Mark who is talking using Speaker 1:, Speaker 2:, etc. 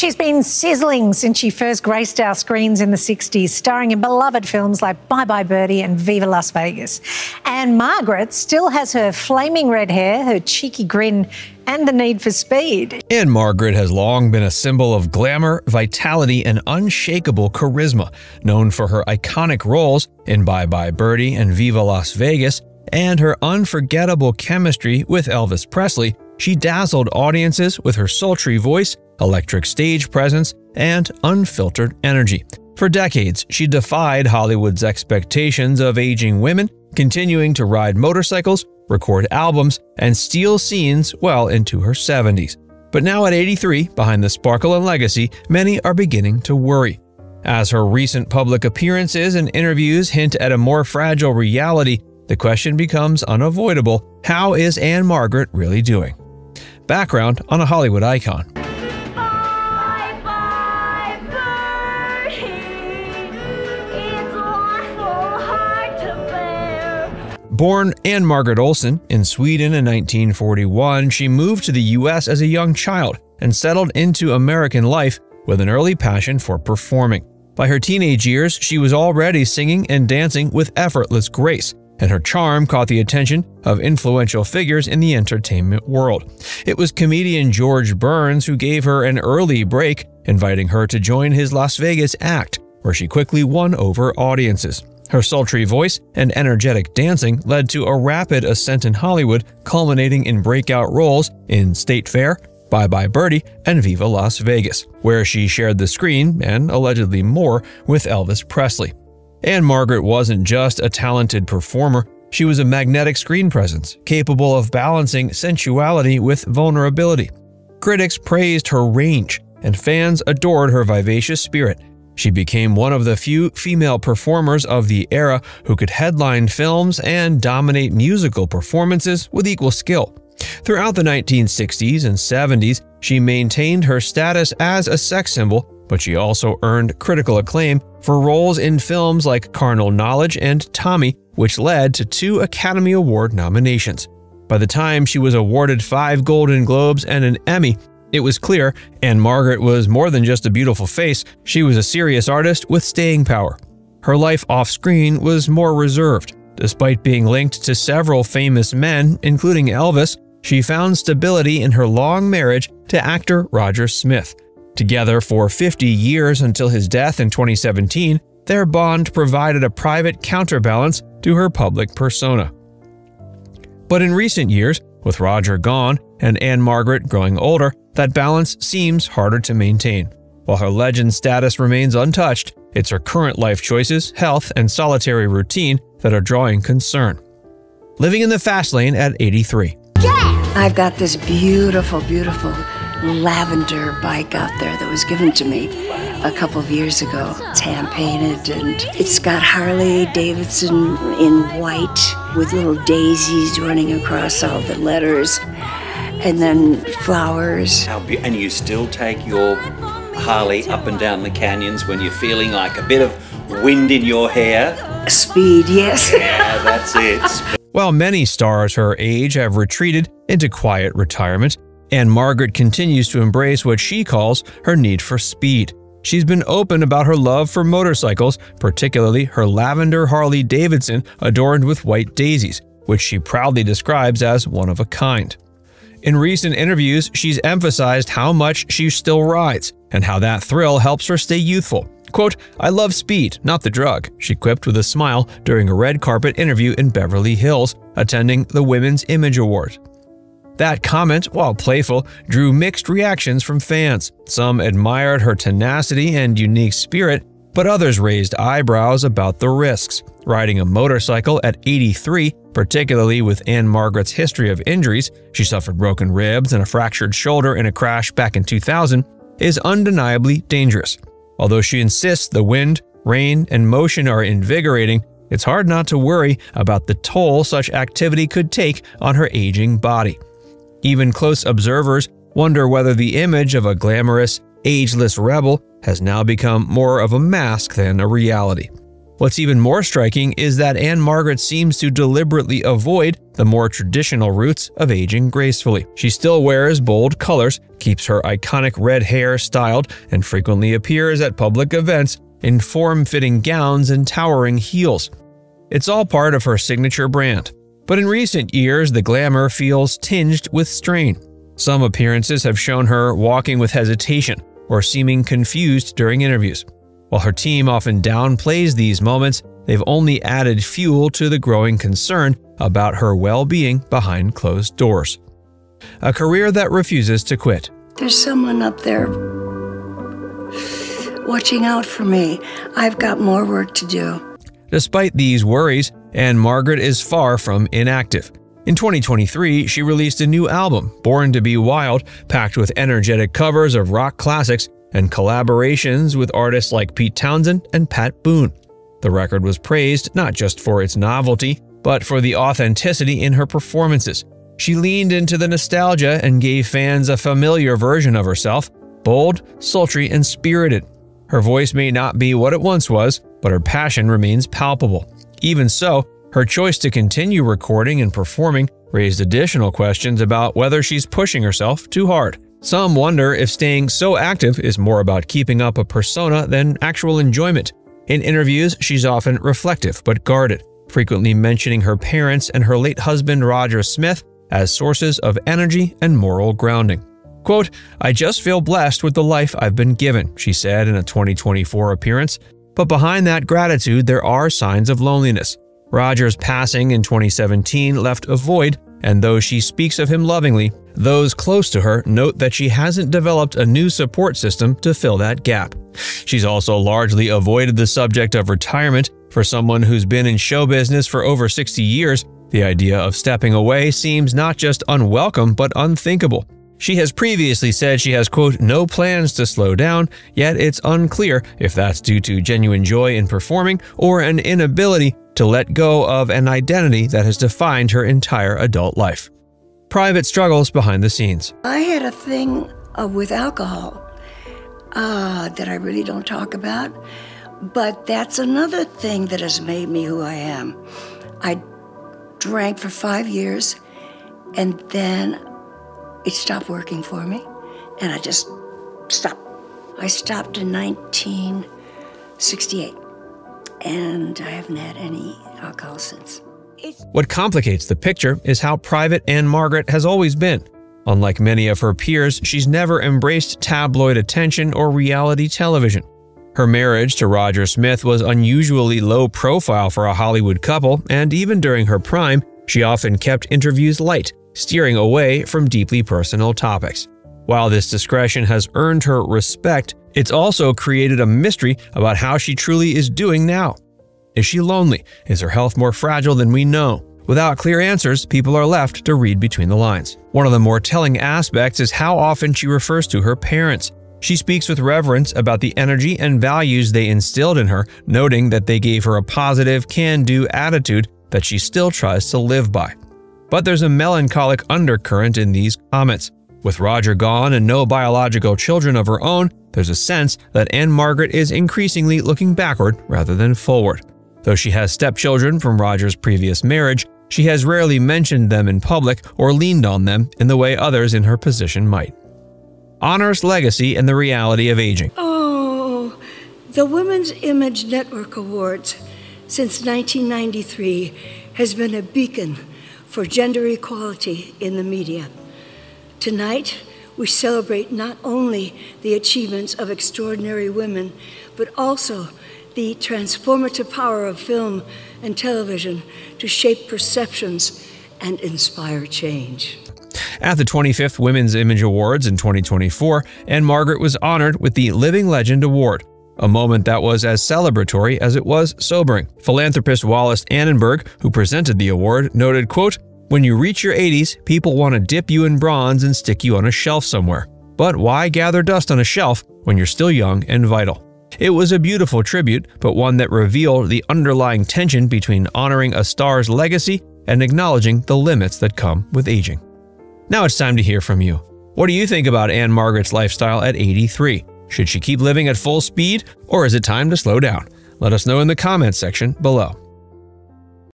Speaker 1: She's been sizzling since she first graced our screens in the 60s, starring in beloved films like Bye Bye Birdie and Viva Las Vegas. Ann-Margret still has her flaming red hair, her cheeky grin, and the need for speed.
Speaker 2: Ann-Margret has long been a symbol of glamour, vitality, and unshakable charisma, known for her iconic roles in Bye Bye Birdie and Viva Las Vegas, and her unforgettable chemistry with Elvis Presley. She dazzled audiences with her sultry voice, electric stage presence, and unfiltered energy. For decades, she defied Hollywood's expectations of aging women, continuing to ride motorcycles, record albums, and steal scenes well into her 70s. But now at 83, behind the sparkle and legacy, many are beginning to worry. As her recent public appearances and interviews hint at a more fragile reality, the question becomes unavoidable: how is Ann-Margret really doing? Background on a Hollywood icon.
Speaker 3: Bye bye, Birdie. It's awful hard to bear.
Speaker 2: Born Ann-Margret Olsen in Sweden in 1941, she moved to the U.S. as a young child and settled into American life with an early passion for performing. By her teenage years, she was already singing and dancing with effortless grace, and her charm caught the attention of influential figures in the entertainment world. It was comedian George Burns who gave her an early break, inviting her to join his Las Vegas act, where she quickly won over audiences. Her sultry voice and energetic dancing led to a rapid ascent in Hollywood, culminating in breakout roles in State Fair, Bye Bye Birdie, and Viva Las Vegas, where she shared the screen, and allegedly more, with Elvis Presley. Ann-Margret wasn't just a talented performer, she was a magnetic screen presence, capable of balancing sensuality with vulnerability. Critics praised her range, and fans adored her vivacious spirit. She became one of the few female performers of the era who could headline films and dominate musical performances with equal skill. Throughout the 1960s and 70s, she maintained her status as a sex symbol, but she also earned critical acclaim for roles in films like Carnal Knowledge and Tommy, which led to 2 Academy Award nominations. By the time she was awarded 5 Golden Globes and an Emmy, it was clear Ann-Margret was more than just a beautiful face, she was a serious artist with staying power. Her life off-screen was more reserved. Despite being linked to several famous men, including Elvis, she found stability in her long marriage to actor Roger Smith. Together for 50 years until his death in 2017, their bond provided a private counterbalance to her public persona. But in recent years, with Roger gone and Ann-Margret growing older, that balance seems harder to maintain. While her legend status remains untouched, it's her current life choices, health, and solitary routine that are drawing concern. Living in the fast lane at 83.
Speaker 4: I've got this beautiful, beautiful lavender bike out there that was given to me a couple of years ago. It's hand-painted, and it's got Harley-Davidson in white with little daisies running across all the letters, and then flowers.
Speaker 5: And you still take your Harley up and down the canyons when you're feeling like a bit of wind in your hair?
Speaker 4: Speed, yes.
Speaker 5: Yeah, that's it.
Speaker 2: While many stars her age have retreated into quiet retirement, Ann-Margret continues to embrace what she calls her need for speed. She's been open about her love for motorcycles, particularly her lavender Harley-Davidson adorned with white daisies, which she proudly describes as one of a kind. In recent interviews, she's emphasized how much she still rides, and how that thrill helps her stay youthful. Quote, "I love speed, not the drug," she quipped with a smile during a red carpet interview in Beverly Hills, attending the Women's Image Awards. That comment, while playful, drew mixed reactions from fans. Some admired her tenacity and unique spirit, but others raised eyebrows about the risks. Riding a motorcycle at 83, particularly with Ann-Margret's history of injuries — she suffered broken ribs and a fractured shoulder in a crash back in 2000 — is undeniably dangerous. Although she insists the wind, rain, and motion are invigorating, it's hard not to worry about the toll such activity could take on her aging body. Even close observers wonder whether the image of a glamorous, ageless rebel has now become more of a mask than a reality. What's even more striking is that Ann-Margret seems to deliberately avoid the more traditional routes of aging gracefully. She still wears bold colors, keeps her iconic red hair styled, and frequently appears at public events in form-fitting gowns and towering heels. It's all part of her signature brand. But in recent years, the glamour feels tinged with strain. Some appearances have shown her walking with hesitation or seeming confused during interviews. While her team often downplays these moments, they've only added fuel to the growing concern about her well-being behind closed doors. A career that refuses to quit.
Speaker 4: There's someone up there watching out for me. I've got more work to do.
Speaker 2: Despite these worries, Ann-Margret is far from inactive. In 2023, she released a new album, Born to be Wild, packed with energetic covers of rock classics and collaborations with artists like Pete Townshend and Pat Boone. The record was praised not just for its novelty, but for the authenticity in her performances. She leaned into the nostalgia and gave fans a familiar version of herself, bold, sultry, and spirited. Her voice may not be what it once was, but her passion remains palpable. Even so, her choice to continue recording and performing raised additional questions about whether she's pushing herself too hard. Some wonder if staying so active is more about keeping up a persona than actual enjoyment. In interviews, she's often reflective but guarded, frequently mentioning her parents and her late husband Roger Smith as sources of energy and moral grounding. Quote, "I just feel blessed with the life I've been given," she said in a 2024 appearance. But behind that gratitude, there are signs of loneliness. Roger's passing in 2017 left a void, and though she speaks of him lovingly, those close to her note that she hasn't developed a new support system to fill that gap. She's also largely avoided the subject of retirement. For someone who's been in show business for over 60 years, the idea of stepping away seems not just unwelcome but unthinkable. She has previously said she has, quote, "no plans to slow down," yet it's unclear if that's due to genuine joy in performing or an inability to let go of an identity that has defined her entire adult life. Private struggles behind the scenes.
Speaker 4: I had a thing with alcohol that I really don't talk about, but that's another thing that has made me who I am. I drank for 5 years, and then it stopped working for me, and I just stopped. I stopped in 1968, and I haven't had any alcohol since.
Speaker 2: What complicates the picture is how private Ann-Margret has always been. Unlike many of her peers, she's never embraced tabloid attention or reality television. Her marriage to Roger Smith was unusually low profile for a Hollywood couple, and even during her prime, she often kept interviews light, steering away from deeply personal topics. While this discretion has earned her respect, it's also created a mystery about how she truly is doing now. Is she lonely? Is her health more fragile than we know? Without clear answers, people are left to read between the lines. One of the more telling aspects is how often she refers to her parents. She speaks with reverence about the energy and values they instilled in her, noting that they gave her a positive, can-do attitude that she still tries to live by. But there's a melancholic undercurrent in these comments. With Roger gone and no biological children of her own, there's a sense that Ann-Margret is increasingly looking backward rather than forward. Though she has stepchildren from Roger's previous marriage, she has rarely mentioned them in public or leaned on them in the way others in her position might. Honors legacy and the reality of aging.
Speaker 6: Oh, the Women's Image Network Awards since 1993 has been a beacon for gender equality in the media. Tonight, we celebrate not only the achievements of extraordinary women, but also the transformative power of film and television to shape perceptions and inspire change.
Speaker 2: At the 25th Women's Image Awards in 2024, Ann-Margret was honored with the Living Legend Award, a moment that was as celebratory as it was sobering. Philanthropist Wallace Annenberg, who presented the award, noted, quote, "When you reach your 80s, people want to dip you in bronze and stick you on a shelf somewhere. But why gather dust on a shelf when you're still young and vital?" It was a beautiful tribute, but one that revealed the underlying tension between honoring a star's legacy and acknowledging the limits that come with aging. Now it's time to hear from you. What do you think about Ann-Margret's lifestyle at 83? Should she keep living at full speed, or is it time to slow down? Let us know in the comments section below.